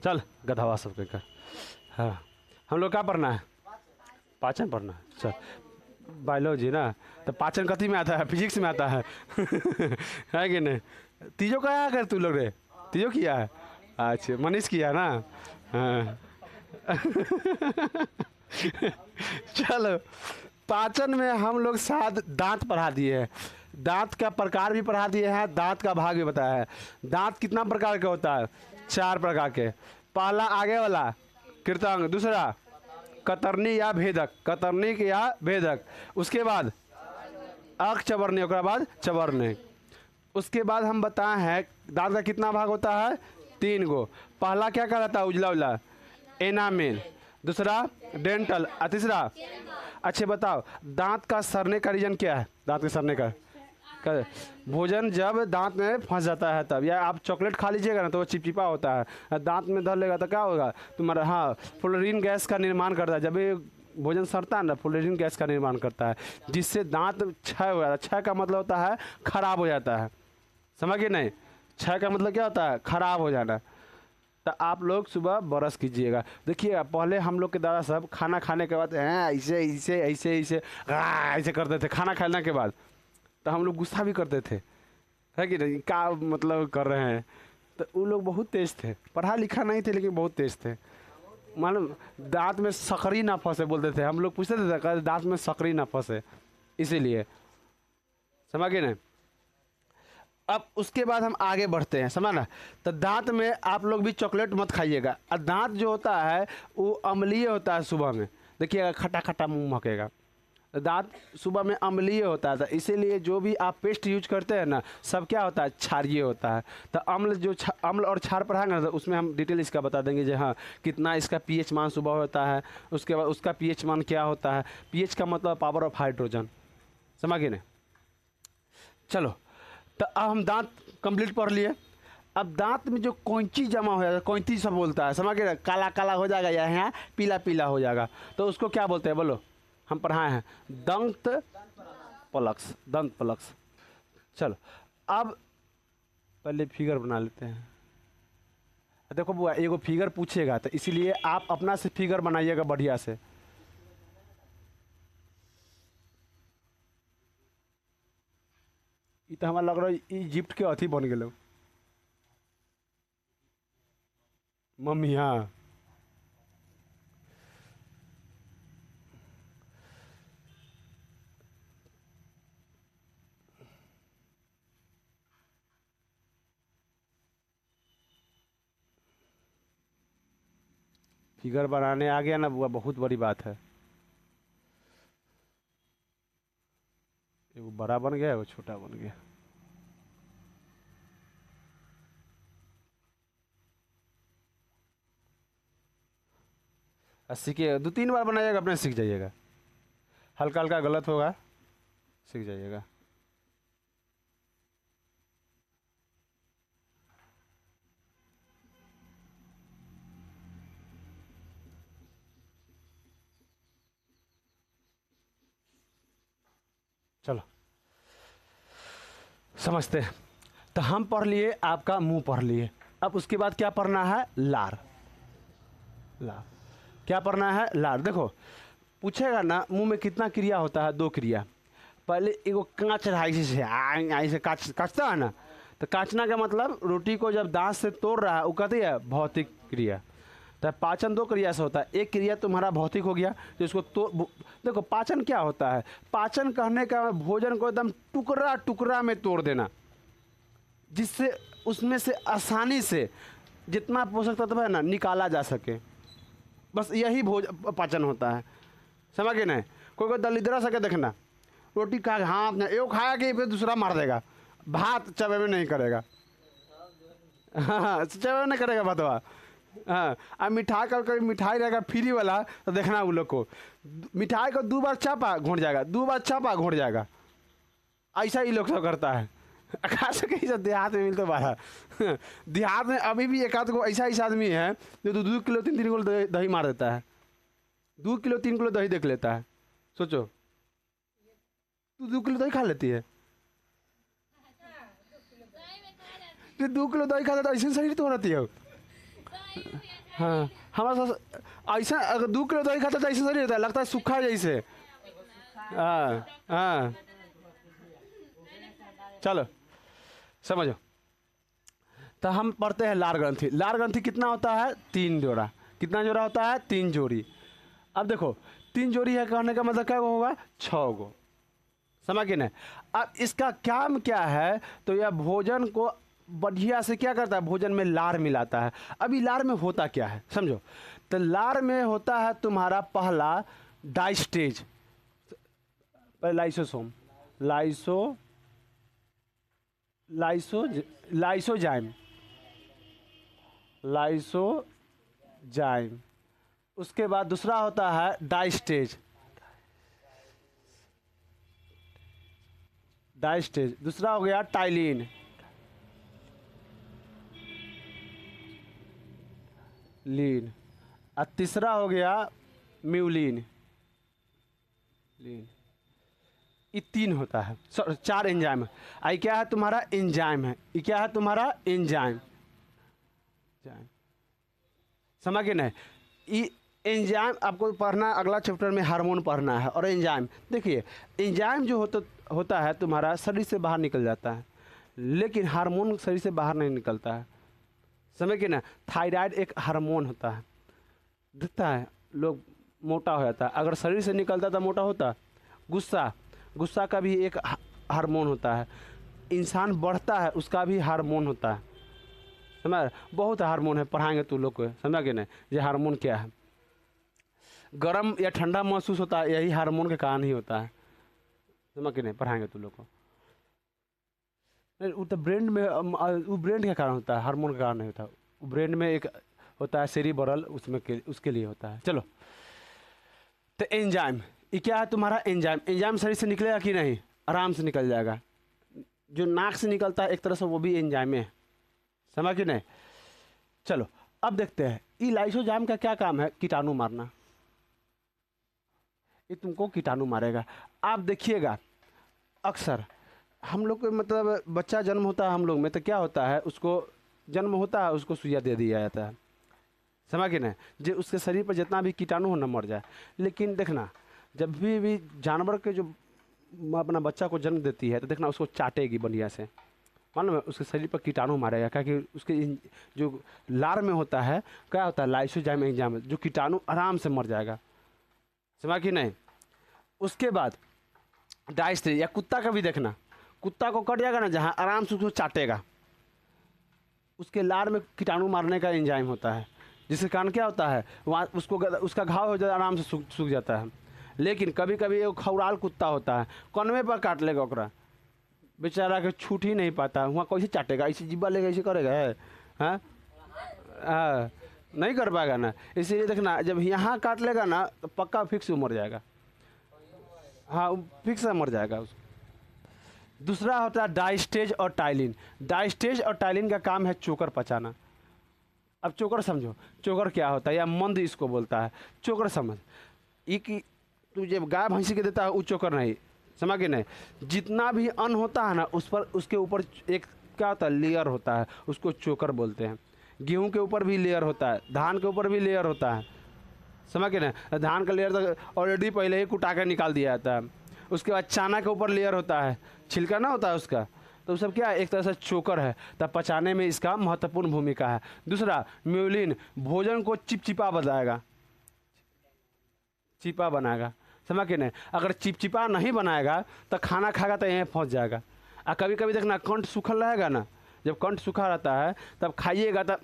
चल गधवा सब कर। हाँ हम लोग क्या पढ़ना है? पाचन पढ़ना है। चल बायोलॉजी ना, तो पाचन कथी में आता है? फिजिक्स में आता है है कि नहीं? तीजो का आया कर तू लोग रे? तीजो किया है? अच्छा मनीष किया ना? हाँ चलो पाचन में हम लोग सात दांत पढ़ा दिए हैं, दांत का प्रकार भी पढ़ा दिए हैं, दांत का भाग भी बताया है। दांत कितना प्रकार का होता है? 4 प्रकार के। पहला आगे वाला कृतांग, दूसरा कतरनी या भेदक, कतरनी या भेदक, उसके बाद अक चबरने, उसके बाद चबरने। उसके बाद हम बताए हैं दांत का कितना भाग होता है? 3 गो। पहला क्या कहलाता है? उजला उजला एनामेल, दूसरा डेंटल और तीसरा। अच्छे बताओ दांत का सड़ने का रीजन क्या है? दांत के सड़ने का भोजन जब दांत में फंस जाता है तब, या आप चॉकलेट खा लीजिएगा ना तो वो चिपचिपा होता है, दांत में धर लेगा तो क्या होगा तुम्हारा? हाँ फ्लोरीन गैस का निर्माण करता है। जब ये भोजन सड़ता है ना फ्लोरीन गैस का निर्माण करता है, जिससे दांत क्षय हो जाता है। क्षय का मतलब होता है खराब हो जाता है, समझ गए नहीं? क्षय का मतलब क्या होता है? खराब हो जाना। तो आप लोग सुबह ब्रश कीजिएगा। देखिए पहले हम लोग के दादा सब खाना खाने के बाद हैं ऐसे ऐसे ऐसे ऐसे ऐसे करते थे खाना खाने के बाद, तो हम लोग गुस्सा भी करते थे, है कि नहीं? क्या मतलब कर रहे हैं? तो वो लोग बहुत तेज थे, पढ़ा लिखा नहीं थे लेकिन बहुत तेज थे। मालूम दांत में सकरी ना फंसे बोलते थे हम लोग, पूछते थे दांत में सकरी ना फंसे, इसीलिए। समझ गए नहीं? अब उसके बाद हम आगे बढ़ते हैं, समझ ना? तो दांत में आप लोग भी चॉकलेट मत खाइएगा। और दांत जो होता है वो अम्लीय होता है, सुबह में देखिएगा खट्टा खट्टा मुंह महकेगा। दांत सुबह में अम्लीय होता है, तो इसीलिए जो भी आप पेस्ट यूज करते हैं ना सब क्या होता है? क्षारीय होता है। तो अम्ल जो अम्ल और क्षार पढ़ाएंगे ना तो उसमें हम डिटेल इसका बता देंगे जो हाँ कितना इसका पीएच मान सुबह होता है, उसके बाद उसका पीएच मान क्या होता है। पीएच का मतलब पावर ऑफ हाइड्रोजन, समझ गए नहीं? चलो तो अब हम दांत कंप्लीट पढ़ लिए। अब दांत में जो कौंची जमा हो जाएगा, कौंची सब बोलता है, समझ गए? काला काला हो जाएगा या यहाँ पीला पीला हो जाएगा, तो उसको क्या बोलते हैं बोलो? हम पढ़ाए हैं दंत पलक्स, दंत पलक्स। चलो अब पहले फिगर बना लेते हैं। देखो बुआ एगो फिगर पूछेगा तो इसीलिए आप अपना से फिगर बनाइएगा बढ़िया से। ये तो हमारा लग रहा है इजिप्ट के अथी बन गए मम्मी। हाँ फिगर बनाने आ गया ना बुआ, बहुत बड़ी बात है। वो बड़ा बन गया, वो छोटा बन गया। सीखिए 2-3 बार बनाइएगा अपने सीख जाइएगा। हल्का हल्का गलत होगा, सीख जाइएगा। चलो समझते हैं। तो हम पढ़ लिए आपका मुंह पढ़ लिए। अब उसके बाद क्या पढ़ना है? लार। लार क्या पढ़ना है? लार। देखो पूछेगा ना मुंह में कितना क्रिया होता है? 2 क्रिया। पहले एगो कांच रहा ऐसे ऐसे काटता है ना, तो काटना का मतलब रोटी को जब दांत से तोड़ रहा है वो कहती है भौतिक क्रिया। तो पाचन 2 क्रिया से होता है। एक क्रिया तुम्हारा भौतिक हो गया जो इसको तो देखो पाचन क्या होता है? पाचन कहने का भोजन को एकदम टुकड़ा टुकड़ा में तोड़ देना, जिससे उसमें से आसानी से जितना पोषक तत्व है ना निकाला जा सके, बस यही पाचन होता है। समझ गए नहीं? कोई कोई दलिद्रा सके देखना रोटी खा हाथ में एगो खाया कि फिर दूसरा मार देगा, भात चबे में नहीं करेगा। हाँ चबे नहीं करेगा भातवा। हाँ अब मिठाई का कोई मिठाई रहेगा फ्री वाला तो देखना उन लोग को मिठाई को 2 बार चापा घुट जाएगा, 2 बार चापा घुट जाएगा। ऐसा ही लोग सब करता है। खास करके सब देहात में मिलता बाहर। देहात में अभी भी एक आध को ऐसा आदमी है जो 2 किलो 3 किलो दही मार देता है। 2 किलो 3 किलो दही देख लेता है। सोचो तू 2 किलो दही खा लेती है? 2 किलो दही खाता तो ऐसे शरीर तो रहती है। हाँ हमारा ऐसा अगर 2 किलो दही खाता तो ऐसा नहीं होता है, लगता है सूखा जैसे। हाँ हाँ चलो समझो। तो हम पढ़ते हैं लार ग्रंथि। लार ग्रंथि कितना होता है? 3 जोड़ा। कितना जोड़ा होता है? 3 जोड़ी। अब देखो 3 जोड़ी है कहने का मतलब क्या होगा? 6 गो। समझ गए ना? अब इसका काम क्या है? तो यह भोजन को बढ़िया से क्या करता है? भोजन में लार मिलाता है। अभी लार में होता क्या है समझो। तो लार में होता है तुम्हारा पहला diastase, lysosome, lyso lyso lysozyme, lysozyme. उसके बाद दूसरा होता है डाइस्टेज, डाइस्टेज। दूसरा हो गया टाइलिन, लीन। और तीसरा हो गया म्यूलिन, लीन। ये 3 होता है, 4 एंजाइम है। आई क्या है? तुम्हारा एंजाइम है। ये क्या है? तुम्हारा एंजाइम। समझ गए ना? ये एंजाइम आपको पढ़ना, अगला चैप्टर में हार्मोन पढ़ना है। और एंजाइम देखिए, एंजाइम जो होता है तुम्हारा शरीर से बाहर निकल जाता है, लेकिन हार्मोन शरीर से बाहर नहीं निकलता है। समझ गए ना? थायराइड एक हार्मोन होता है, दिखता है, लोग मोटा हो जाता है। अगर शरीर से निकलता तो मोटा होता। गुस्सा, गुस्सा का भी एक हार्मोन होता है। इंसान बढ़ता है, उसका भी हार्मोन होता है। समझ? बहुत हार्मोन है, पढ़ाएंगे तू लोग को। समझ गए ना? ये हार्मोन क्या है? गर्म या ठंडा महसूस होता है, यही हार्मोन के कारण ही होता है। समझ गए ना? पढ़ाएंगे तू लोग को। वो तो ब्रेन में, वो ब्रेन के कारण होता है, हार्मोन के कारण नहीं होता। ब्रेन में एक होता है सेरिब्रल, उसमें उसके लिए होता है। चलो, तो एंजाइम, ये क्या है? तुम्हारा एंजाइम। एंजाइम शरीर से निकलेगा कि नहीं? आराम से निकल जाएगा। जो नाक से निकलता है एक तरह से, वो भी एंजाइम है। समझ कि नहीं? चलो अब देखते हैं, ये लाइसोजाइम का क्या काम है? कीटाणु मारना। ये तुमको कीटाणु मारेगा। आप देखिएगा, अक्सर हम लोग को मतलब बच्चा जन्म होता है हम लोग में, तो क्या होता है? उसको जन्म होता है, उसको सुइया दे दिया जाता है। समझ के नहीं? जो उसके शरीर पर जितना भी कीटाणु हो ना मर जाए। लेकिन देखना, जब भी जानवर के जो अपना बच्चा को जन्म देती है, तो देखना उसको चाटेगी बढ़िया से, मालूम है? उसके शरीर पर कीटाणु मारेगा, क्योंकि उसके जो लार में होता है, क्या होता है? लाइसोजाइम एंजाइम, जो कीटाणु आराम से मर जाएगा। समझ कि नहीं? उसके बाद डाइस्टेज, या कुत्ता का भी देखना, कुत्ता को कट जाएगा ना जहाँ, आराम से उसको चाटेगा। उसके लार में कीटाणु मारने का एंजाइम होता है, जिसके कारण क्या होता है? वहाँ उसका घाव हो जाता, आराम से सूख जाता है। लेकिन कभी कभी एक खौराल कुत्ता होता है, कनवे पर काट लेगा, ओकरा बेचारा के छूट ही नहीं पाता। वहाँ कैसे चाटेगा? ऐसे जिब्बा लेगा, ऐसे करेगा? हाँ हाँ, नहीं कर पाएगा ना। इसीलिए देखना, जब यहाँ काट लेगा ना, तो पक्का फिक्स मर जाएगा। हाँ, फिक्स मर जाएगा उसको। दूसरा होता है डाइस्टेज और टाइलिन। डाइस्टेज और टाइलिन का काम है चोकर पचाना। अब चोकर समझो, चोकर क्या होता है, या मंद इसको बोलता है। चोकर समझ, ये कि तू जब गाय भैंसी के देता है, वो चोकर नहीं। समझ गए नहीं? जितना भी अन्न होता है ना, उस पर, उसके ऊपर एक क्या होता है? लेयर होता है, उसको चोकर बोलते हैं। गेहूं के ऊपर भी लेयर होता है, धान के ऊपर भी लेयर होता है। समझ गए ना? धान का लेयर तो ऑलरेडी पहले ही कुटा कर निकाल दिया जाता है। उसके बाद चना के ऊपर लेयर होता है, छिलका ना होता है उसका। तो सब क्या है? एक तरह से चोकर है, तब पचाने में इसका महत्वपूर्ण भूमिका है। दूसरा म्यूलिन, भोजन को चिपचिपा बनाएगा, चिपा बनाएगा। समझ के नहीं? अगर चिपचिपा नहीं बनाएगा तो खाना खाएगा तो यहीं फंस जाएगा। और कभी कभी देखना, कंठ सूखल रहेगा ना, जब कंठ सूखा रहता है तब खाइएगा, तब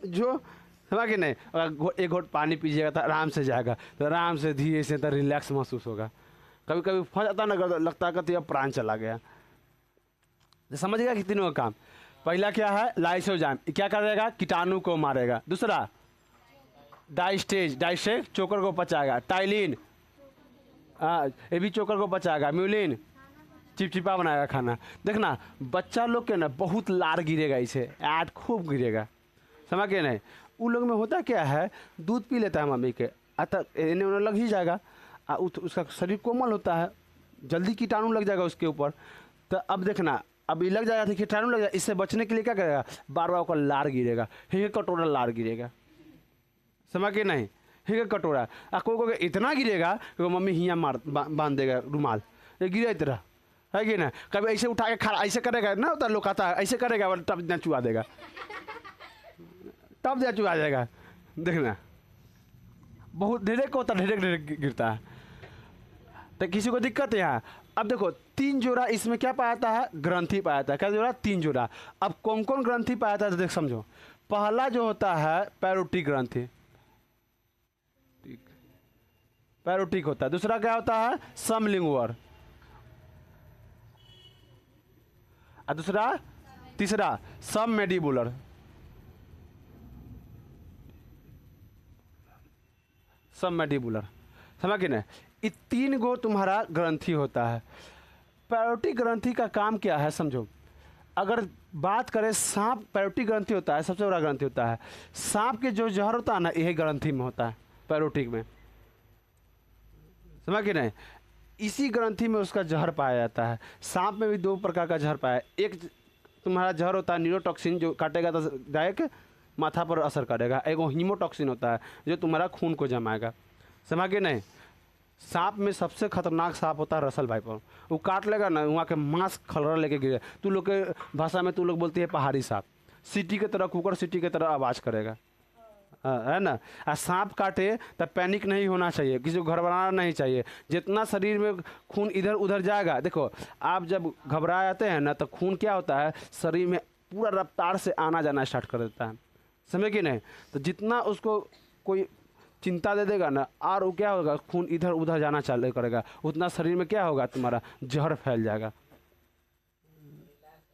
जो समझ के नहीं, अगर एक घोट पानी पीजिएगा तो आराम से जाएगा, तो आराम से धीरे से तो रिलैक्स महसूस होगा। कभी कभी फंस जाता ना, लगता है कि अब प्राण चला गया। तो समझ गया कि तीनों का काम। पहला क्या है? लाइसोजाइम, क्या करेगा? कीटाणु को मारेगा। दूसरा डाइस्टेज, डाइस्टेज चोकर को पचाएगा। टाइलिन, ये भी चोकर को पचाएगा। म्यूलिन चिपचिपा बनाएगा खाना। देखना, बच्चा लोग के ना बहुत लार गिरेगा, इसे ऐड खूब गिरेगा। समझ के नहीं? उन लोग में होता क्या है? दूध पी लेता है मम्मी के, अतः इन्हें उन्हें लग ही जाएगा। उसका शरीर कोमल होता है, जल्दी कीटाणु लग जाएगा उसके ऊपर। तो अब देखना, अब ये लग जाएगा तो कीटाणु लग जाएगा, इससे बचने के लिए क्या करेगा, बार बार उसका लार गिरेगा, एक कटोरा लार गिरेगा, समझ के नहीं, एक कटोरा। कोई इतना गिरेगा कि वो मम्मी हियाँ मार बांध देगा रुमाल, ये गिरे इतना है कि ना। कभी ऐसे उठा के खड़ा ऐसे करेगा ना, उतना लोग आता है ऐसे करेगा, टप दिया चुआ देगा, टप दिया चुआ जाएगा, देखना बहुत ढेरे को होता है, ढेरे गिरता है। तो किसी को दिक्कत है यहाँ। अब देखो 3 जोड़ा इसमें क्या पाया जाता है, ग्रंथि पाया जाता है, क्या जोड़ा, 3 जोड़ा। अब कौन कौन ग्रंथि पाया जाता है तो देख समझो। पहला जो होता है पैरोटिक ग्रंथि, पैरोटिक होता है। दूसरा क्या होता है, समलिंगुअर, और दूसरा तीसरा सबमेंडिबुलर, सबमेंडिबुलर, समझ के ना। ये 3 गो तुम्हारा ग्रंथि होता है। पैरोटिक ग्रंथि का काम क्या है समझो। अगर बात करें सांप, पैरोटिक ग्रंथि होता है सबसे बड़ा ग्रंथि होता है। सांप के जो जहर होता है ना, यही ग्रंथि में होता है, पैरोटिक में, समझ के नहीं। इसी ग्रंथि में उसका जहर पाया जाता है। सांप में भी 2 प्रकार का जहर पाया है। एक तुम्हारा जहर होता है न्यूरोटॉक्सिन, जो काटेगा तो डायरेक्ट माथा पर असर करेगा। एक हीमोटॉक्सिन होता है जो तुम्हारा खून को जमाएगा, समझ के नहीं। सांप में सबसे खतरनाक सांप होता है रसल वाइपर, वो काट लेगा ना, वहाँ के मांस खलरा लेके गिरे। तू लोग के भाषा में तू लोग बोलती है पहाड़ी सांप, सीटी की तरह, कुकर सीटी की तरह आवाज़ करेगा, है ना। और सांप काटे तब पैनिक नहीं होना चाहिए, किसी को घबराना नहीं चाहिए। जितना शरीर में खून इधर उधर जाएगा, देखो आप जब घबरा जाते हैं ना तो खून क्या होता है, शरीर में पूरा रफ्तार से आना जाना स्टार्ट कर देता है, समझ कि नहीं। तो जितना उसको कोई चिंता दे देगा ना, और वो क्या होगा, खून इधर उधर जाना चालू करेगा, उतना शरीर में क्या होगा, तुम्हारा जहर फैल जाएगा।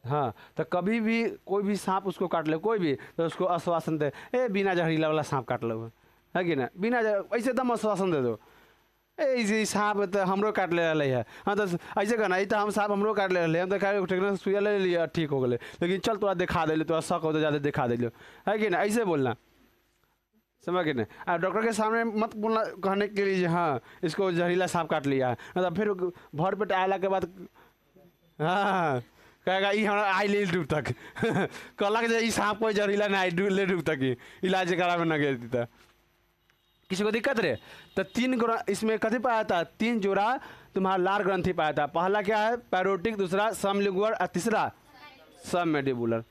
हाँ, तो कभी भी कोई भी सांप उसको काट ले, कोई भी, तो उसको आश्वासन दे, ए बिना जहरीला वाला सांप काट लो, है कि ना। बिना ऐसे एकदम आश्वासन दे दो, ए सांप तो हमरो काट ले रहा है। हाँ, तो ऐसे कहना, ये तो हम सांप हमरो काट ले रहे, हम तो कह सुइया ले लिया, ठीक हो गए, लेकिन चल तोरा दिखा दे, तोरा शक हो तो ज़्यादा दिखा दे, है कि ना, ऐसे बोलना, समझ के नहीं। डॉक्टर के सामने मत बोलना कहने के लिए हाँ इसको जहरीला सांप काट लिया है, मतलब फिर भर पेट आला के बाद हाँ कहेगा ये हमारा आई ले डूब तक कहलक जे सांप कोई जहरीला नहीं ले डूब तक ही इलाज करा में न गए था, किसी को दिक्कत रहे। तो 3 जोड़ा इसमें कथी पाया था, 3 जोड़ा तुम्हारा लार ग्रंथि पाया था। पहला क्या है पैरोटिक, दूसरा सबलिंगुअर और तीसरा सबमेंडिबुलर।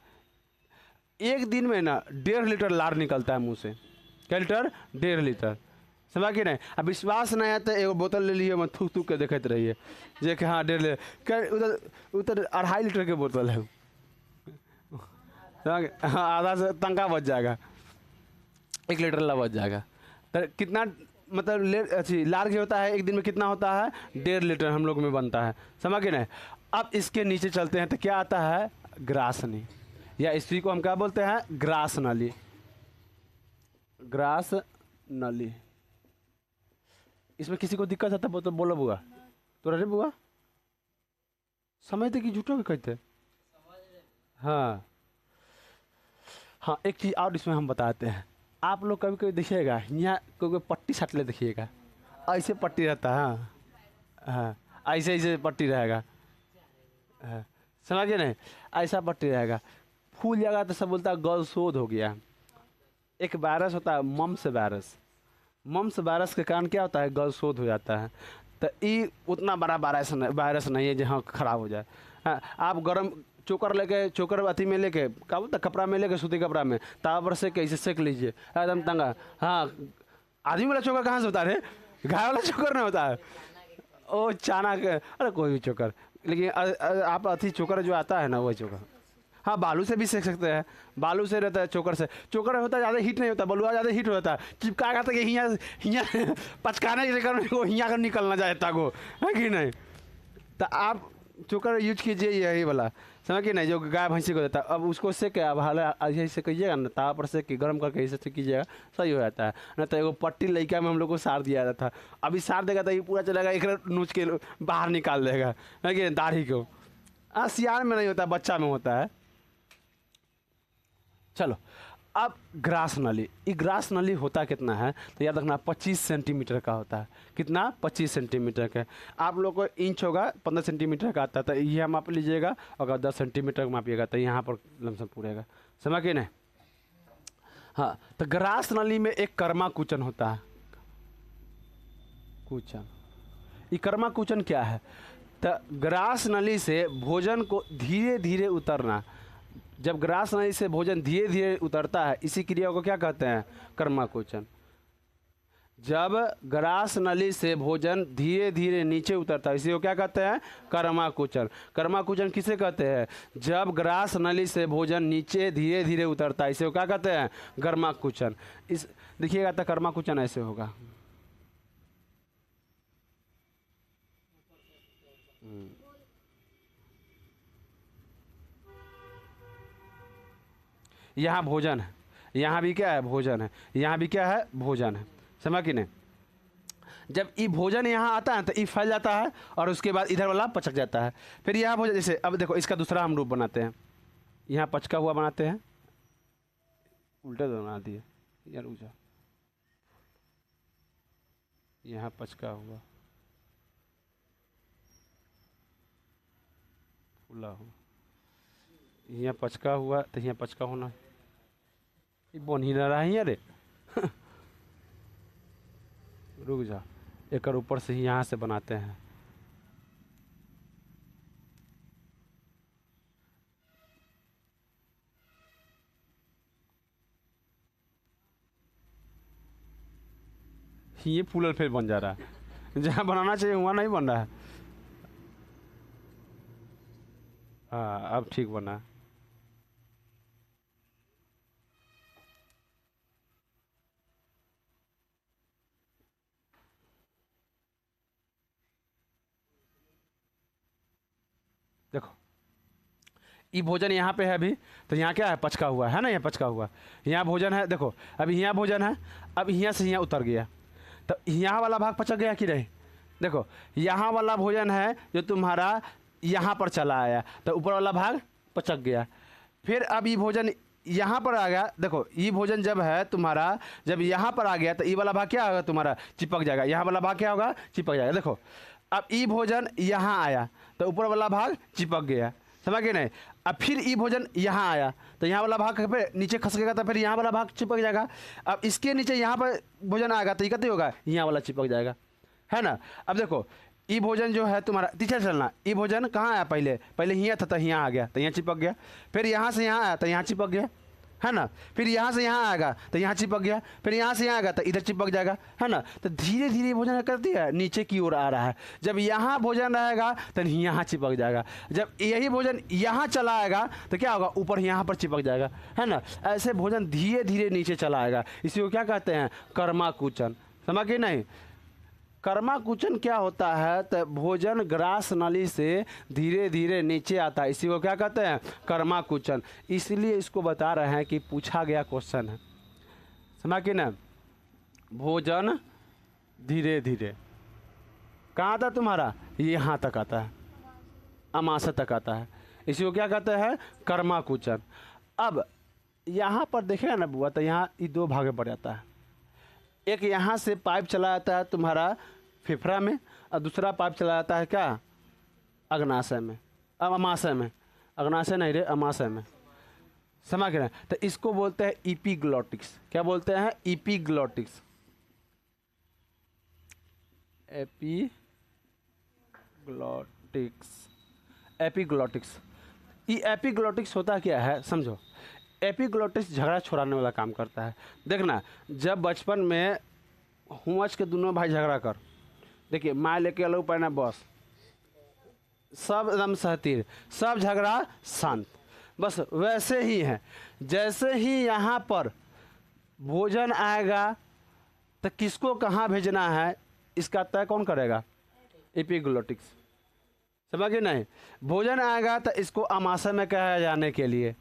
एक दिन में ना 1.5 लीटर लार निकलता है मुँह से, क्या लीटर, 1.5 लीटर, समझ के नहीं। अब विश्वास नहीं है तो एगो बोतल ले लिए, मैं थूक थूक के देखते रहिए जे कि हाँ 1.5 लीटर, उधर उधर 2.5 लीटर के बोतल है, हाँ आधा से तंका बच जाएगा, 1 लीटर ला बच जाएगा। तो कितना मतलब अच्छी लार जो होता है एक दिन में कितना होता है, 1.5 लीटर हम लोग में बनता है, समझ के नहीं। अब इसके नीचे चलते हैं तो क्या आता है, ग्रासनी, या इसी को हम क्या बोलते हैं, ग्रास नली, ग्रास नली। इसमें किसी को दिक्कत आता है तो बोलो बुआ, तो अरे बुआ समझते कि झूठो के कहते, हाँ हाँ। एक चीज़ और इसमें हम बताते हैं, आप लोग कभी कभी देखिएगा यहाँ कोई पट्टी सटले देखिएगा, ऐसे पट्टी रहता है, हाँ ऐसे ऐसे पट्टी रहेगा, हाँ समझिए नहीं, ऐसा पट्टी रहेगा, फूल जाएगा तो सब बोलता है गलशोध हो गया। एक वायरस होता है मम्स वायरस, मम्स वायरस के कारण क्या होता है, गलशोध हो जाता है। तो ये उतना बड़ा वायरस नहीं है जहाँ खराब हो जाए। हाँ, आप गर्म चोकर लेके, चोकर अथी में लेके क्या बोलता कपड़ा में लेके, सूती कपड़ा में तावा पर सेक के ऐसे सेक लीजिए एकदम तंगा। हाँ आदमी वाला चोकर कहाँ से होता है, गाय वाला चोकर नहीं होता है, ओ चाना के, अरे कोई भी चोकर, लेकिन आप अथी चोकर जो आता है ना वही चोकर। हाँ बालू से भी सेक सकते हैं, बालू से रहता है, चोकर से, चोकर होता है ज़्यादा हीट नहीं होता, बलुआ ज़्यादा हीट होता है, चिपकाएगा तो हियाँ हियाँ पचकाने के कारण वो हियाँ का निकलना चाहता को, है कि नहीं। तो आप चोकर यूज कीजिए यही वाला, समझ कि नहीं, जो गाय भैंसी को देता है। अब उसको सेक के अब हाल ऐसे कीजिएगा ना, तावा पर सेक के गर्म करके ऐसे कीजिएगा, सही हो जाता है। ना तो एगो पट्टी लड़का में हम लोग को सार दिया जाता था, अभी सार देगा तो ये पूरा चलेगा, एक नोच के बाहर निकाल देगा, है कि दाढ़ी को। हाँ सियार में नहीं होता, बच्चा में होता है। चलो अब ग्रास नली, ये ग्रास नली होता कितना है तो याद रखना 25 सेंटीमीटर का होता है। कितना? 25 सेंटीमीटर का। आप लोग को इंच होगा 15 सेंटीमीटर का आता है, तो यह माप लीजिएगा। अगर 10 सेंटीमीटर का मापिएगा तो यहाँ पर लमसम पूरेगा। समझ गए ना? हाँ, तो ग्रास नली में एक कर्मा कुचन होता है। कुचन, ये कर्मा कुचन क्या है? तो ग्रास नली से भोजन को धीरे धीरे उतरना। जब ग्रास नली से भोजन धीरे धीरे उतरता है, इसी क्रिया को क्या कहते हैं? कर्मा कुचन। जब ग्रास नली से भोजन धीरे धीरे नीचे उतरता है, इसी को क्या कहते हैं? कर्मा कुचन। कर्मा कुचन किसे कहते हैं? जब ग्रास नली से भोजन नीचे धीरे धीरे उतरता है, इसे को क्या कहते हैं? कर्मा कुचन। इस देखिएगा तो कर्मा कुचन ऐसे होगा। यहाँ भोजन है, यहाँ भी क्या है? भोजन है। यहाँ भी क्या है? भोजन है। समझ कि नहीं? जब ये भोजन यहाँ आता है तो ये फैल जाता है और उसके बाद इधर वाला पचक जाता है। फिर यहाँ भोजन, जैसे अब देखो इसका दूसरा हम रूप बनाते हैं। यहाँ पचका हुआ बनाते हैं, उल्टा बना दिए यार, ऊँचा। यहाँ पचका हुआ, फूला हुआ, यहाँ पचका हुआ तो यहाँ पचका होना। ये बन ही ना रहा है अरे रुक जा, एक ऊपर से ही यहाँ से बनाते हैं। ये फूलल फिर बन जा रहा है, जहाँ बनाना चाहिए वहाँ नहीं बन रहा है। हाँ, अब ठीक बना। देखो ये भोजन यहाँ पे है अभी, तो यहाँ क्या है? पचका हुआ है ना, यहाँ पचका हुआ। यहाँ भोजन है, देखो अभी यहाँ भोजन है, अब यहाँ से यहाँ उतर गया, तो यहाँ वाला भाग पचक गया कि नहीं? देखो यहाँ वाला भोजन है जो तुम्हारा यहाँ पर चला आया, तो ऊपर वाला भाग पचक गया। फिर अब ये भोजन यहाँ पर आ गया। देखो ये भोजन जब है तुम्हारा, जब यहाँ पर आ गया तो ये वाला भाग क्या होगा? तुम्हारा चिपक जाएगा। यहाँ वाला भाग क्या होगा? चिपक जाएगा। देखो अब ये भोजन यहाँ आया तो ऊपर वाला भाग चिपक गया। समझ गए नहीं? अब फिर ये भोजन यहाँ आया तो यहाँ वाला भाग पे नीचे खसकेगा, तो फिर यहाँ वाला भाग चिपक जाएगा। अब इसके नीचे यहाँ पर भोजन आएगा तो ये कहते होगा यहाँ वाला चिपक जाएगा, है ना? अब देखो ये भोजन जो है तुम्हारा, पीछे चलना, ये भोजन कहाँ आया? पहले यहाँ था तो यहाँ आ गया तो यहाँ चिपक गया। फिर यहाँ से यहाँ आया तो यहाँ चिपक गया, है ना? फिर यहाँ से यहाँ आएगा तो यहाँ चिपक गया। फिर यहाँ से यहाँ आएगा तो इधर चिपक जाएगा, है ना? तो धीरे धीरे भोजन करती है, नीचे की ओर आ रहा है। जब यहाँ भोजन रहेगा तो यहाँ चिपक जाएगा। जब यही भोजन यहाँ चला आएगा तो क्या होगा? ऊपर यहाँ पर चिपक जाएगा, है ना? ऐसे भोजन धीरे धीरे नीचे चला आएगा। इसी को क्या कहते हैं? कर्मा कुचन। समझ गए नहीं? कर्मा कुचन क्या होता है? तो भोजन ग्रास नली से धीरे धीरे नीचे आता है, इसी को क्या कहते हैं? कर्मा कुचन। इसलिए इसको बता रहे हैं कि पूछा गया क्वेश्चन है। समझ कि ना? भोजन धीरे धीरे कहाँ आता तुम्हारा? यहाँ तक आता है, अमाशय तक आता है, इसी को क्या कहते हैं? कर्मा कुचन। अब यहाँ पर देखेगा ना बुआ, तो यहाँ ये दो भागे पड़ जाता है। एक यहाँ से पाइप चला जाता है तुम्हारा फेफड़ा में, और दूसरा पाइप चला जाता है क्या? अग्नाशय में, अब अमाशय में, अग्नाशय नहीं रे, अमाशय में। समझ गए? तो इसको बोलते हैं एपिग्लॉटिक्स। क्या बोलते हैं? एपिग्लॉटिक्स। एपिग्लॉटिक्स, एपिग्लॉटिक्स। ये एपिग्लॉटिक्स होता क्या है समझो। एपिग्लॉटिक्स झगड़ा छुड़ाने वाला काम करता है। देखना, जब बचपन में हुआच के दोनों भाई झगड़ा कर, देखिए माँ लेके अलग पहना, बस सब एकदम सहतीर, सब झगड़ा शांत। बस वैसे ही है, जैसे ही यहाँ पर भोजन आएगा तो किसको कहाँ भेजना है इसका तय कौन करेगा? एपिग्लॉटिक्स। समझ गए नहीं? भोजन आएगा तो इसको अमाशय में कहा जाने के लिए,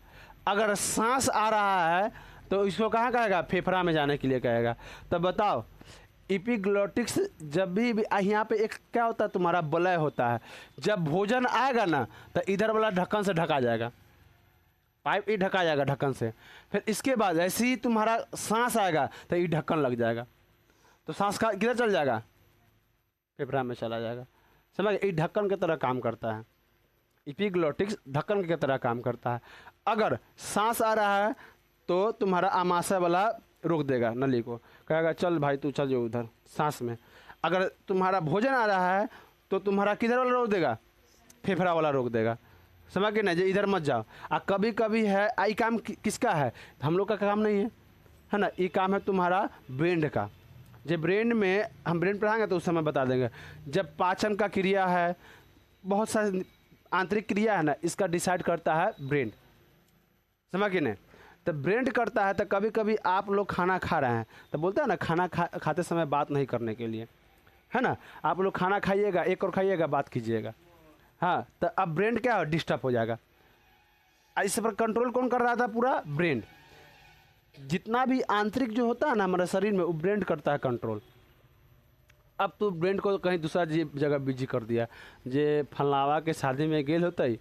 अगर सांस आ रहा है तो इसको कहाँ कहेगा? फेफड़ा में जाने के लिए कहेगा। तब बताओ, एपिग्लॉटिक्स जब भी यहाँ पे एक क्या होता है तुम्हारा? वलय होता है। जब भोजन आएगा ना तो इधर वाला ढक्कन से ढका जाएगा, पाइप ये ढका जाएगा ढक्कन से। फिर इसके बाद ऐसे ही तुम्हारा सांस आएगा तो ये ढक्कन लग जाएगा, तो सांस का किधर चल जाएगा, फेफड़ा में चला जाएगा। समझ, ये ढक्कन की तरह काम करता है। एपिग्लोटिक्स ढक्कन की तरह काम करता है। अगर सांस आ रहा है तो तुम्हारा आमाशय वाला रोक देगा नली को, कहेगा चल भाई तू चल जाओ उधर सांस में। अगर तुम्हारा भोजन आ रहा है तो तुम्हारा किधर वाला रोक देगा, फेफड़ा वाला रोक देगा। समझ के ना, जो इधर मत जाओ। कभी कभी है आई काम किसका है, हम लोग का काम नहीं है ना, ये काम है तुम्हारा ब्रेन का। जब ब्रेन में हम ब्रेन पढ़ाएंगे तो उस समय बता देंगे। जब पाचन का क्रिया है, बहुत सारी आंतरिक क्रिया है ना, इसका डिसाइड करता है ब्रेन। समझ के नहीं, तो ब्रेन करता है। तो कभी कभी आप लोग खाना खा रहे हैं तो बोलते हैं ना खाना खाते समय बात नहीं करने के लिए, है ना। आप लोग खाना खाइएगा, एक और खाइएगा, बात कीजिएगा, हाँ, तो अब ब्रेन क्या हो, डिस्टर्ब हो जाएगा। इस पर कंट्रोल कौन कर रहा था, पूरा ब्रेन। जितना भी आंतरिक जो होता है ना हमारे शरीर में, वो ब्रेन करता है कंट्रोल। अब तो ब्रेन को कहीं दूसरा जगह बिजी कर दिया। जे फलनावा के शादी में गेल होता ही,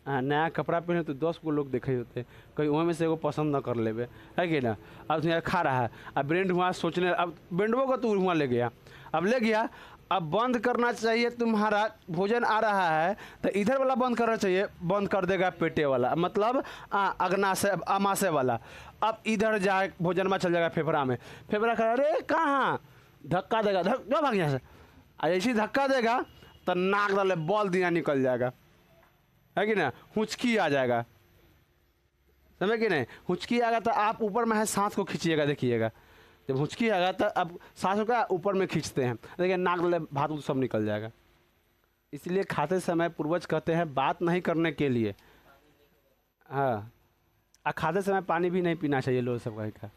नया कपड़ा पहने तो 10 को लोग देखे होते, कहीं वहाँ में से एगो पसंद न कर लेवे, है कि ना। अब उसने खा रहा है, अब ब्रेन वहाँ सोचने, अब ब्रेंडवो को तो वहाँ ले गया, अब ले गया। अब बंद करना चाहिए, तुम्हारा भोजन आ रहा है तो इधर वाला बंद करना चाहिए, बंद कर देगा पेटे वाला, मतलब अग्नाशय आमाशय वाला। अब इधर जाए भोजन में चल जाएगा फेफड़ा में, फेफड़ा कर अरे कहाँ धक्का देगा, धक्का भाग यहाँ से। ऐसे ही धक्का देगा तो नाक डाले बॉल दिया निकल जाएगा, है कि ना, हुचकी आ जाएगा। समझ कि नहीं, हुचकी आएगा तो आप ऊपर में है सांस को खींचिएगा, देखिएगा जब हुचकी आएगा तो अब सांस को ऊपर में खींचते हैं, देखिए नाक डाले भात सब निकल जाएगा। इसलिए खाते समय पूर्वज कहते हैं बात नहीं करने के लिए, हाँ, खाते समय पानी भी नहीं पीना चाहिए लोग सब का।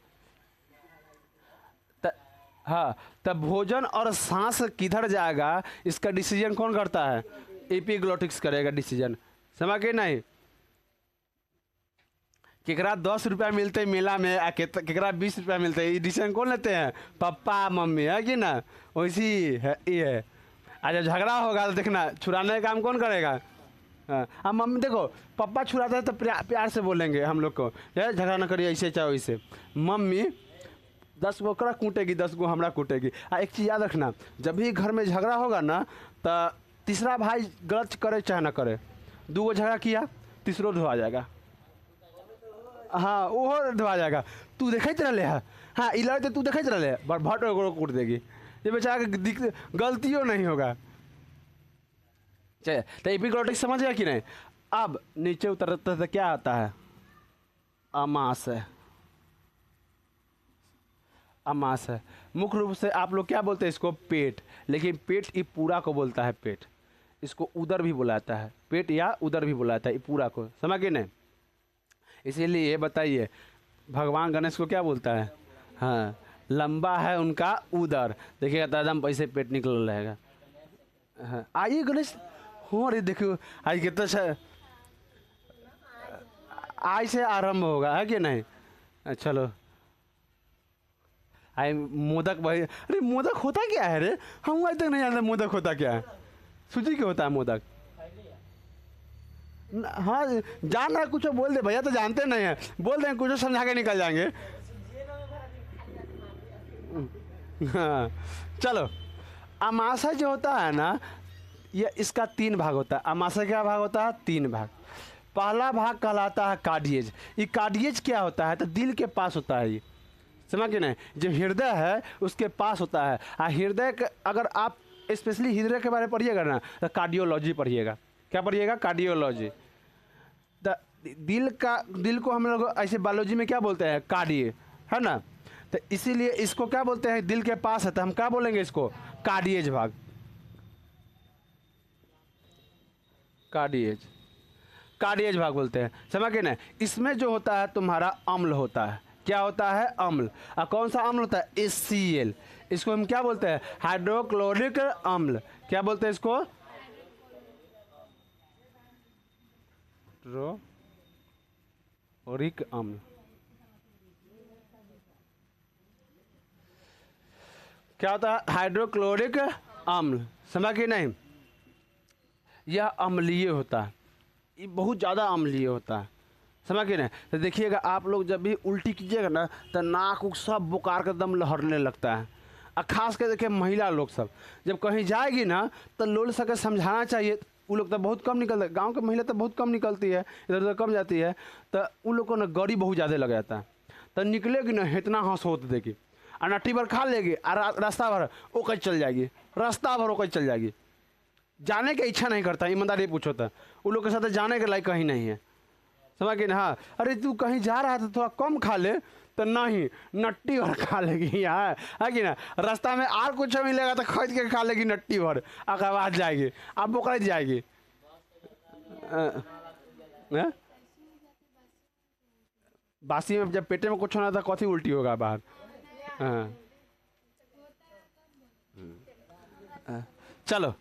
हाँ, तब भोजन और सांस किधर जाएगा इसका डिसीजन कौन करता है, एपिग्लोटिक्स करेगा डिसीजन। समझ के नहीं, केकरा 10 रुपया मिलते मेला में, केकरा 20 रुपया मिलते, ये डिसीजन कौन लेते हैं, पापा मम्मी, है कि ना। वैसी है ये है। जब झगड़ा होगा तो देखना छुड़ाने का काम कौन करेगा, हाँ मम्मी। देखो पापा छुड़ाते हैं तो प्यार से बोलेंगे हम लोग को, झगड़ा ना करिए ऐसे चाहे वैसे। मम्मी 10 गो ओकरा कूटेगी, 10 गो हमरा कूटेगी। एक चीज़ याद रखना, जब भी घर में झगड़ा होगा ना तो तीसरा भाई गलत करे चाहे ना करे, 2 गो झगड़ा किया, तीसरो धोआ जाएगा, हाँ वो धोआ जाएगा। तू देखते रहे है, हाँ ई लड़ते तू देखते रहे, भट कूट देगी, ये बेचारा गलतियों नहीं होगा। चलिए, तो एपिग्लोटिक्स समझ गया कि नहीं। अब नीचे उतरते तो क्या आता है, आमाशय। आमाशय मुख्य रूप से आप लोग क्या बोलते हैं इसको, पेट, लेकिन पेट ये पूरा को बोलता है पेट। इसको उदर भी बुलाता है, पेट या उदर भी बुलाता है, ये पूरा को, समझ गए नहीं। इसीलिए ये बताइए भगवान गणेश को क्या बोलता है, हाँ लंबा है उनका उदर, देखिएगा तो एकदम पैसे पेट निकल रहेगा। हाँ आइए गणेश, हो रही देखो आज कितना आज से आरंभ होगा, है कि नहीं। चलो आई मोदक भाई, अरे मोदक होता क्या है रे, हम आज तक नहीं जानते मोदक होता क्या है। सूजी क्या होता है मोदक, हाँ जान रहा कुछ बोल दे भैया, तो जानते नहीं है, बोल दें कुछ समझा के निकल जाएंगे। हाँ चलो, आमाशय जो होता है ना, ये इसका 3 भाग होता है। आमाशय क्या भाग होता है, 3 भाग। पहला भाग कहलाता है कार्डियज। ये कार्डियज क्या होता है, तो दिल के पास होता है ये, समझ के नहीं। जो हृदय है उसके पास होता है। हृदय अगर आप स्पेशली हृदय के बारे में पढ़िएगा ना तो कार्डियोलॉजी पढ़िएगा। क्या पढ़िएगा, कार्डियोलॉजी। दिल को हम लोग ऐसे बायोलॉजी में क्या बोलते हैं, कार्डिय, है ना। तो इसीलिए इसको क्या बोलते हैं, दिल के पास है तो हम क्या बोलेंगे इसको, कार्डियज भाग, कार्डियज, कार्डियज भाग बोलते हैं, समझ के ना। इसमें जो होता है तुम्हारा अम्ल होता है, क्या होता है, अम्ल। और कौन सा अम्ल होता है, HCl। इसको हम क्या बोलते हैं, हाइड्रोक्लोरिक अम्ल। क्या बोलते हैं इसको, हाइड्रोक्लोरिक अम्ल। क्या होता है, हाइड्रोक्लोरिक अम्ल, समझ के नहीं। यह अम्लीय होता है, ये बहुत ज़्यादा अम्लीय होता है, समझ गए ना। तो देखिएगा आप लोग जब भी उल्टी कीजिएगा ना तो नाक उक सब बुकार कर दम लहरने लगता है। और खास कर देखिए महिला लोग सब जब कहीं जाएगी ना तो लोग सके समझाना चाहिए। वो लोग तो बहुत कम निकलते, गांव के महिला तो बहुत कम निकलती है, इधर उधर कम जाती है, तो उन लोग को ना गड़ी बहुत ज़्यादा लग जाता है। तो निकलेगी ना इतना हंस होत देगी और नट्टी भर खा लेगी और रास्ता भर वो कहीं चल जाएगी, रास्ता भर वो कहीं चल जाएगी। जाने की इच्छा नहीं करता, ईमानदारी पूछो तो उन लोग के साथ जाने के लायक कहीं नहीं है। समझ गए ना। हाँ, अरे तू कहीं जा रहा था थोड़ा कम खा ले, तो नहीं नट्टी भर खा लेगी यार, है कि ना। रास्ता में और कुछ मिलेगा तो खरीद के खा लेगी नट्टी भर, अगर बात जाएगी अब बोकरा जाएगी। बासी में जब पेटे में कुछ होना था कथी उल्टी होगा बाहर। चलो,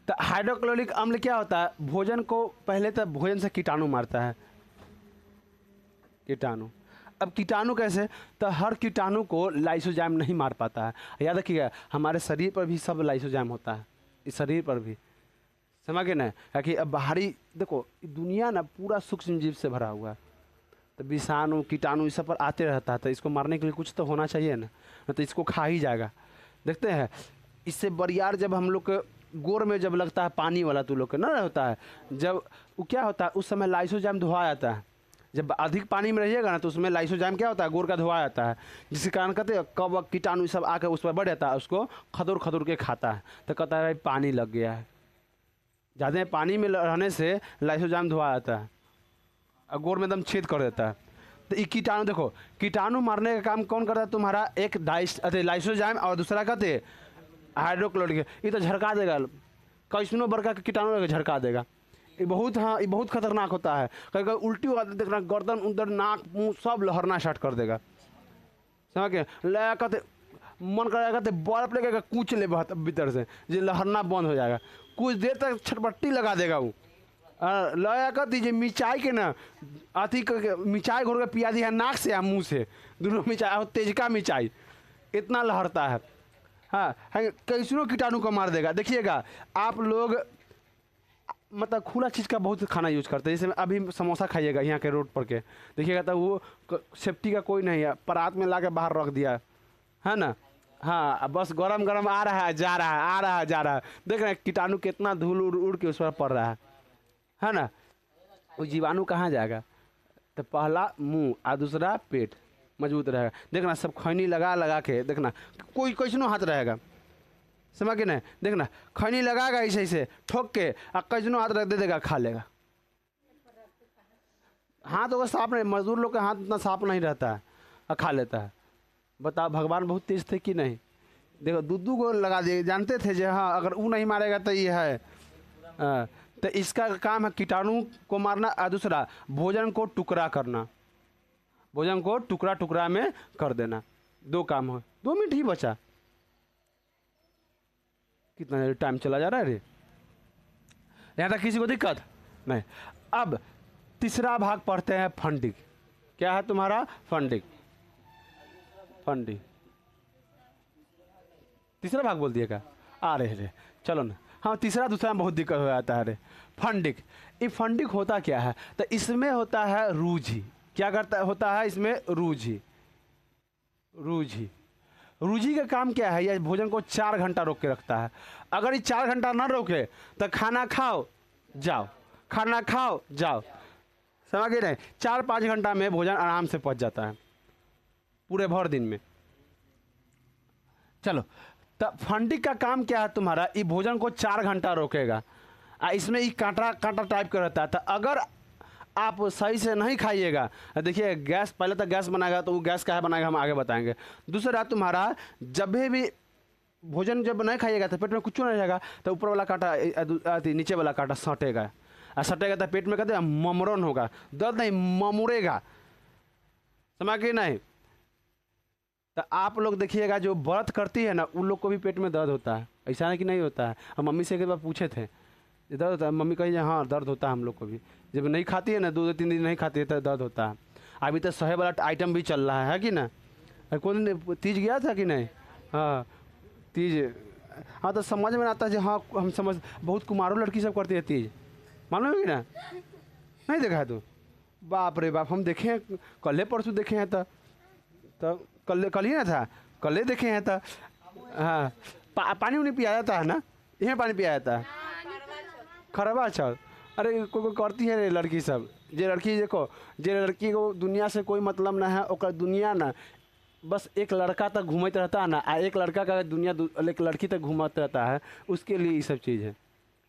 तो हाइड्रोक्लोरिक अम्ल क्या होता है, भोजन को पहले तो भोजन से कीटाणु मारता है, कीटाणु। अब कीटाणु कैसे, तो हर कीटाणु को लाइसोजाइम नहीं मार पाता है। याद रखिएगा हमारे शरीर पर भी सब लाइसोजाइम होता है, इस शरीर पर भी, समझ गए ना। क्योंकि अब बाहरी देखो दुनिया ना पूरा सूक्ष्म जीव से भरा हुआ है, तो विषाणु कीटाणु इस सब पर आते रहता है, तो इसको मारने के लिए कुछ तो होना चाहिए ना, तो इसको खा ही जाएगा। देखते हैं इससे बरियार जब हम लोग के गोर में जब लगता है पानी वाला तो लोग के ना होता है, जब वो क्या होता है उस समय लाइसोजाइम धोआ जाता है। जब अधिक पानी में रहिएगा ना तो उसमें लाइसोजाइम क्या होता है, गोर का धोआ जाता है, जिसके कारण कहते हैं कब कीटाणु सब आकर उस पर बढ़ जाता है, उसको खदुर खदुर के खाता है, तो कहता है भाई पानी लग गया है। ज़्यादा पानी में रहने से लाइसोजाइम धोआ जाता है और गोर में एकदम छेद कर देता है। तो ये कीटाणु देखो, कीटाणु मारने का काम कौन करता है तुम्हारा, एक लाइसोजाइम और दूसरा कहते हाइड्रोक्लोरिक। ये तो झड़का देगा, कैसनो बड़का के कीटाणु झड़का देगा। ये बहुत, हाँ ये बहुत खतरनाक होता है। कहीं कहीं उल्टी हुआ देखना गर्दन उधर नाक मुंह सब लहरना स्टार्ट कर देगा, समझ के लया कहते मन करेगा तो बर्फ लेके कूच ले भीतर से, जो लहरना बंद हो जाएगा। कुछ देर तक छटपट्टी लगा देगा वो, लया कर दीजिए मिर्चाई के ना अथी मिर्चाई घोर के पिया दी है नाक से या मुँह से, दोनों मिर्चाई तेजका मिर्चाई इतना लहरता है। हाँ, कैसनो कीटाणु को मार देगा। देखिएगा आप लोग मतलब खुला चीज़ का बहुत खाना यूज करते हैं, जैसे अभी समोसा खाइएगा यहाँ के रोड पर के देखिएगा तो वो सेफ्टी का कोई नहीं है, परात में ला के बाहर रख दिया है ना। हाँ, बस गरम गरम आ रहा है जा रहा है, आ रहा है जा रहा है, देख रहे हैं कीटाणु कितना धूल उड़ उड़ के उस पर पड़ रहा है ना। वो जीवाणु कहाँ जाएगा, तो पहला मुंह और दूसरा पेट मजबूत रहेगा। देखना सब खैनी लगा लगा के देखना कोई कैसनो हाथ रहेगा, समझ के नहीं। देखना खैनी लगाएगा ऐसे ऐसे ठोक के और कैसनो हाथ रख दे देगा, खा लेगा। हाथ होगा साफ नहीं, मजदूर लोग का हाथ इतना साफ नहीं रहता है और खा लेता है। बताओ भगवान बहुत तेज थे कि नहीं। देखो दूधू को लगा दिए, जानते थे जो हाँ अगर वो नहीं मारेगा तो ये है। तो इसका काम है कीटाणु को मारना और दूसरा भोजन को टुकड़ा करना, भोजन को टुकड़ा टुकड़ा में कर देना। दो काम हो, 2 मिनट ही बचा, कितना टाइम चला जा रहा है रे, यहाँ तक किसी को दिक्कत नहीं। अब तीसरा भाग पढ़ते हैं फंडिंग। क्या है तुम्हारा फंडिंग, फंडिंग तीसरा भाग बोल दिएगा। आ रहे रे चलो ना, हाँ तीसरा दूसरा में बहुत दिक्कत हो जाता है रे। फंडिंग, ये फंडिंग होता क्या है, तो इसमें होता है रूझी। क्या करता होता है इसमें रूझी, रूझी रूझी का काम क्या है, यह भोजन को 4 घंटा रोक के रखता है। अगर ये 4 घंटा ना रोके तो खाना खाओ जाओ, खाना खाओ जाओ, समझ गए नहीं। 4-5 घंटा में भोजन आराम से पच जाता है पूरे भर दिन में। चलो, तो फंडिंग का काम क्या है तुम्हारा, ये भोजन को 4 घंटा रोकेगा। इसमें ये कांटा कांटा टाइप का रहता है। तो अगर आप सही से नहीं खाइएगा, देखिए गैस पहले तो गैस बनाएगा, तो वो गैस क्या है बनाएगा हम आगे बताएंगे। दूसरा तुम्हारा जब भी भोजन जब नहीं खाइएगा तो पेट में कुछ नहीं रहेगा, तो ऊपर वाला कांटा नीचे वाला कांटा सटेगा, और सटेगा तो पेट में कहते हैं ममरन होगा, दर्द नहीं ममुड़ेगा, समझ के नहीं। तो आप लोग देखिएगा जो व्रत करती है ना उन लोग को भी पेट में दर्द होता है, ऐसा नहीं कि नहीं होता है। हम मम्मी से एक बार पूछे थे दर्द होता है, मम्मी कही हाँ दर्द होता है हम लोग को भी, जब नहीं खाती है ना 2-3 दिन नहीं खाती है तो दर्द होता है। अभी तो 100 वाला आइटम भी चल रहा है कि ना, कौन दिन तीज गया था कि नहीं, हाँ तीज, हाँ तो समझ में आता है जो हाँ हम समझ, बहुत कुमारों लड़की सब करती है तीज, मालूम है कि ना, नहीं देखा है तू, बाप रे बाप, हम देखे हैं कल परसों देखे हैं तो कल ही ना था, कल देखे हैं तो हाँ पानी उन्हें पिया जाता है ना, यहीं पानी पिया जाता है खरबा चल। अरे कोई करती है रे लड़की सब, जे लड़की देखो, जे लड़की को दुनिया से कोई मतलब ना है, ओकर दुनिया ना बस एक लड़का तक घूमत रहता है ना, आ एक लड़का का दुनिया एक लड़की तक घूमत रहता है, उसके लिए ये सब चीज़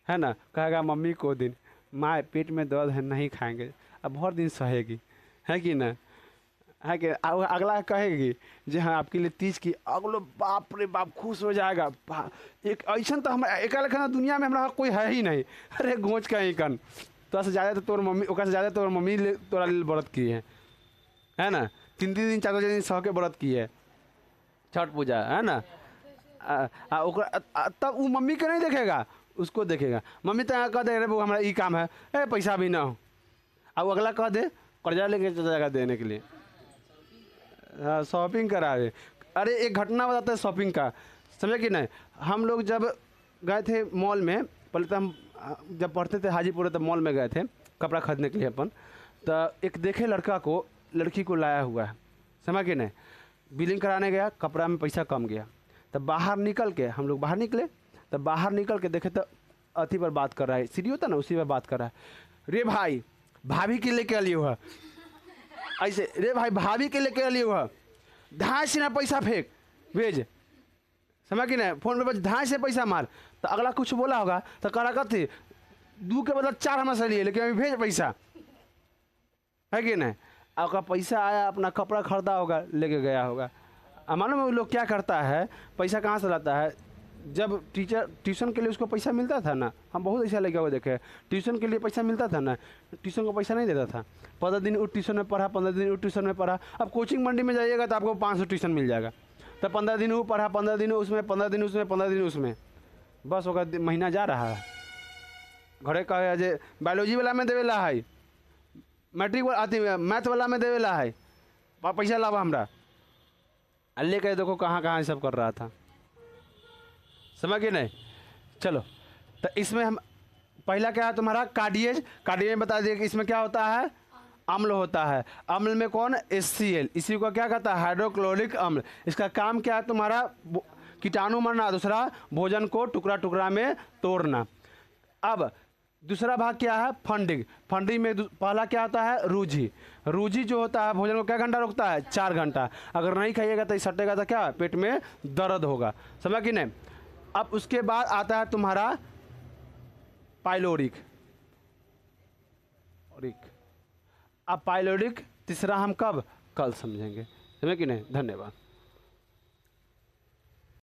है ना। कहेगा मम्मी को दिन माँ पेट में दर्द है नहीं खाएंगे, अब बहुत दिन सहेगी, है कि ना, है कि अगला कहेगी जी हाँ आपके लिए तीज की, अगलो बाप रे बाप खुश हो जाएगा। एक ऐसा तो हम एक दुनिया में हमारा कोई है ही नहीं। अरे गोच का ही कन तो से ज़्यादा तो तोर मम्मी ओका से ज़्यादा तोर मम्मी तोरा लिए व्रत की है ना, 3 दिन 4 दिन सह के व्रत की है छठ पूजा, है ना। तब वो मम्मी के नहीं देखेगा, उसको देखेगा। मम्मी तो कह दे वो हमारा ये काम है, पैसा भी ना हो, अब अगला कह दे कर्जा लेके चल जाएगा देने के लिए, हाँ शॉपिंग करावे। अरे एक घटना बताते हैं शॉपिंग का, समझे कि नहीं। हम लोग जब गए थे मॉल में, पहले तो हम जब पढ़ते थे हाजीपुर तब मॉल में गए थे कपड़ा खरीदने के लिए अपन, तो एक देखे लड़का को लड़की को लाया हुआ है, समझ कि नहीं। बिलिंग कराने गया, कपड़ा में पैसा कम गया, तब बाहर निकल के हम लोग बाहर निकले, तब बाहर निकल के देखे तो अति पर बात कर रहा है, सीढ़ी होता ना उसी पर बात कर रहा है। रे भाई भाभी के लेके आलिए हुआ ऐसे, रे भाई भाभी के लेके आलिए हुआ 2.5 ना पैसा फेंक भेज, समझ कि नहीं। फोन पे बस 2.5 से पैसा मार, तो अगला कुछ बोला होगा तो करा कथी 2 के बदला 4 हमारे से लिए, लेकिन अभी भेज पैसा, है कि नहीं। आपका पैसा आया, अपना कपड़ा खरीदा होगा, लेके गया होगा। मालूम है लोग क्या करता है, पैसा कहाँ से लाता है। जब ट्यूशन के लिए उसको पैसा मिलता था ना, हम बहुत ऐसा लगे हुए देखे, ट्यूशन के लिए पैसा मिलता था ना, ट्यूशन को पैसा नहीं देता था। 15 दिन उस ट्यूशन में पढ़ा, 15 दिन उस ट्यूशन में पढ़ा। अब कोचिंग मंडी में जाइएगा तो आपको 500 ट्यूशन मिल जाएगा, तो 15 दिन वो पढ़ा, 15 दिन उसमें, 15 दिन उसमें, 15 दिन उसमें, बस होगा महीना जा रहा है। घरे कहे जे बायोलॉजी वाला में देवेला है, मैट्रिक आती मैथ वाला में देवेला है, पैसा लावा हमरा, अल्ले कहे देखो कहाँ कहाँ सब कर रहा था, समझ गए नहीं। चलो तो इसमें हम पहला क्या है तुम्हारा कार्डिएज, कार्डिएज में बता दिए कि इसमें क्या होता है, अम्ल होता है। अम्ल में कौन HCl, इसी को क्या कहता है हाइड्रोक्लोरिक अम्ल। इसका काम क्या है तुम्हारा कीटाणु मरना, दूसरा भोजन को टुकड़ा टुकड़ा में तोड़ना। अब दूसरा भाग क्या है फंडिंग, फंडिंग में पहला क्या होता है रूझी, रूझी जो होता है भोजन को क्या घंटा रोकता है 4 घंटा, अगर नहीं खाइएगा तो सटेगा तो क्या पेट में दर्द होगा, समझा कि नहीं। अब उसके बाद आता है तुम्हारा पाइलोरिक, अब पाइलोरिक तीसरा हम कब कल समझेंगे, समझे कि नहीं। धन्यवाद।